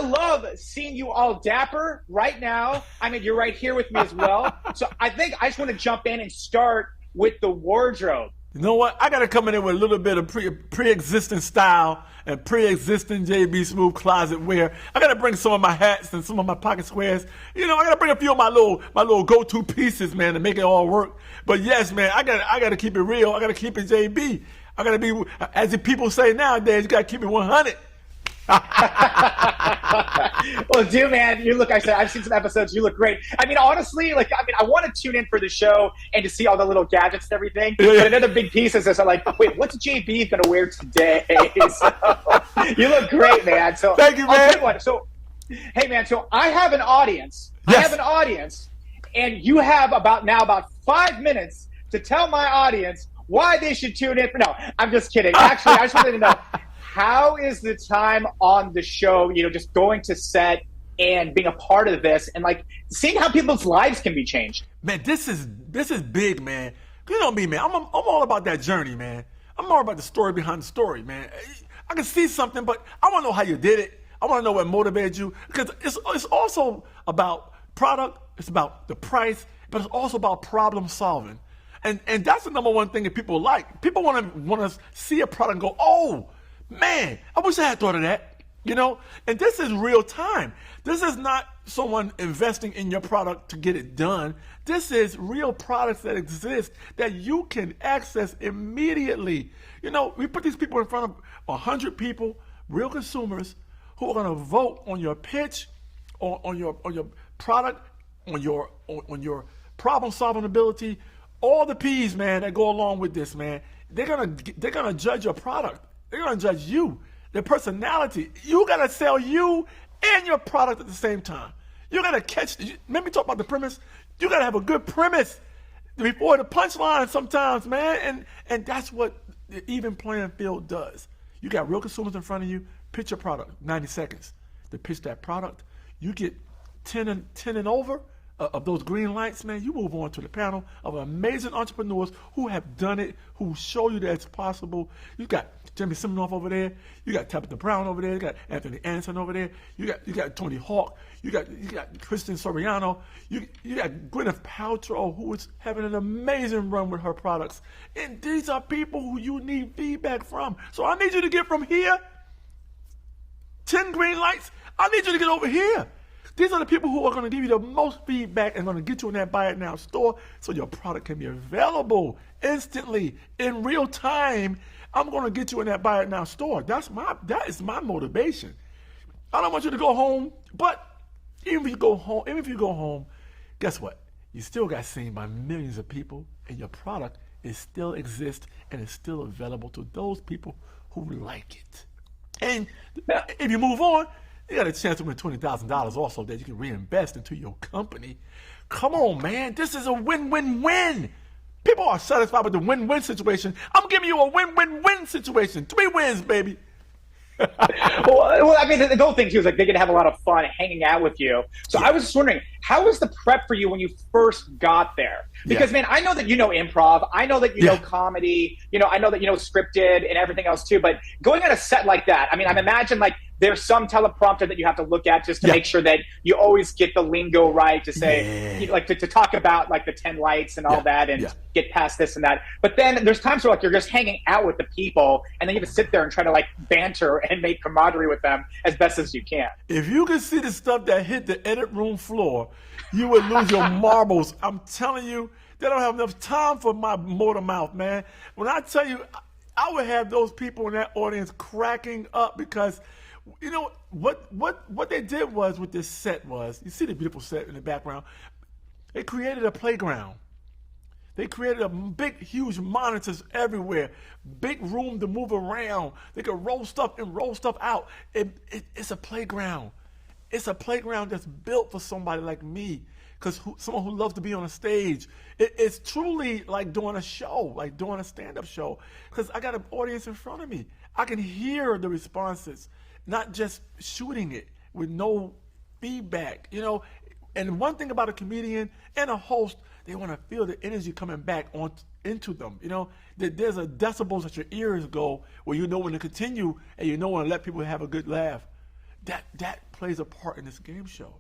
love seeing you all dapper right now. I mean, you're right here with me as well. So I think I just want to jump in and start with the wardrobe. You know what? I got to come in with a little bit of pre-existing style and pre-existing JB Smoove closet wear. I got to bring some of my hats and some of my pocket squares. You know, I got to bring a few of my little go-to pieces, man, to make it all work. But yes, man, I got to keep it real. I got to keep it JB. I got to be, as the people say nowadays, you got to keep it 100. Well, dude, man, you look, I've seen some episodes, you look great. I mean, honestly, I want to tune in for the show and to see all the little gadgets and everything. Yeah. But another big piece is this, I'm like, wait, what's JB going to wear today? So, you look great, man. So thank you, man. So, hey, man, so I have an audience. Yes. I have an audience, and you have about 5 minutes to tell my audience why they should tune in. No, I'm just kidding. Actually, I just wanted to know, how is the time on the show, just going to set and being a part of this and seeing how people's lives can be changed? Man, this is big, man. You know me, man. I'm all about that journey, man. I'm more about the story behind the story, man. I can see something, but I want to know how you did it. I want to know what motivated you, because it's also about product. It's about the price, but it's also about problem solving. And that's the number one thing that people like. People want to see a product and go, oh, man, I wish I had thought of that, And this is real time. This is not someone investing in your product to get it done. This is real products that exist that you can access immediately. We put these people in front of 100 people, real consumers, who are going to vote on your pitch, on your product, on your problem solving ability, all the P's, man, that go along with this, man. They're gonna judge your product. They're going to judge you, their personality. You got to sell you and your product at the same time. You got to catch, let me talk about the premise. You got to have a good premise before the punchline sometimes, man. And that's what the even playing field does. You got real consumers in front of you. Pitch your product, 90 seconds to pitch that product. You get 10 and over of those green lights, man. You move on to the panel of amazing entrepreneurs who have done it, who show you that it's possible. You got Jimmy Siminoff over there. You got Tabitha Brown over there. You got Anthony Anderson over there. You got Tony Hawk. You got Kristen Soriano. You got Gwyneth Paltrow, who is having an amazing run with her products. And these are people who you need feedback from. So I need you to get from here, 10 green lights. I need you to get over here. These are the people who are going to give you the most feedback and going to get you in that Buy It Now store so your product can be available instantly in real time. I'm going to get you in that Buy It Now store. That is my motivation. I don't want you to go home, but even if you go home, guess what? You still got seen by millions of people, and your product is still exists and is still available to those people who like it. And if you move on, you got a chance to win $20,000 also that you can reinvest into your company. Come on, man. This is a win-win-win. People are satisfied with the win-win situation. I'm giving you a win-win-win situation. 3 wins, baby. Well, I mean, the whole thing too is they're going to have a lot of fun hanging out with you. So I was just wondering, how was the prep for you when you first got there? Because man, I know that you know improv, I know that you know comedy, I know that you know scripted and everything else too. But going on a set like that, I mean, I imagine there's some teleprompter that you have to look at just to make sure that you always get the lingo right to say, to talk about the 10 lights and all that and get past this and that. But then there's times where you're just hanging out with the people and then you have to sit there and try to banter and make camaraderie with them as best as you can. If you can see the stuff that hit the edit room floor, you would lose your marbles. I'm telling you, they don't have enough time for my motor mouth, man. When I tell you, I would have those people in that audience cracking up because what they did was with this set was, you see the beautiful set in the background, they created a playground. They created a big, huge monitors everywhere, big room to move around. They could roll stuff and roll stuff out. It's a playground. It's a playground that's built for somebody like me, because someone who loves to be on a stage. It's truly like doing a show, like doing a stand-up show, because I got an audience in front of me. I can hear the responses, not just shooting it with no feedback, And one thing about a comedian and a host, they want to feel the energy coming back into them. That there's a decibels that your ears go where you know when to continue and you know when to let people have a good laugh. that plays a part in this game show.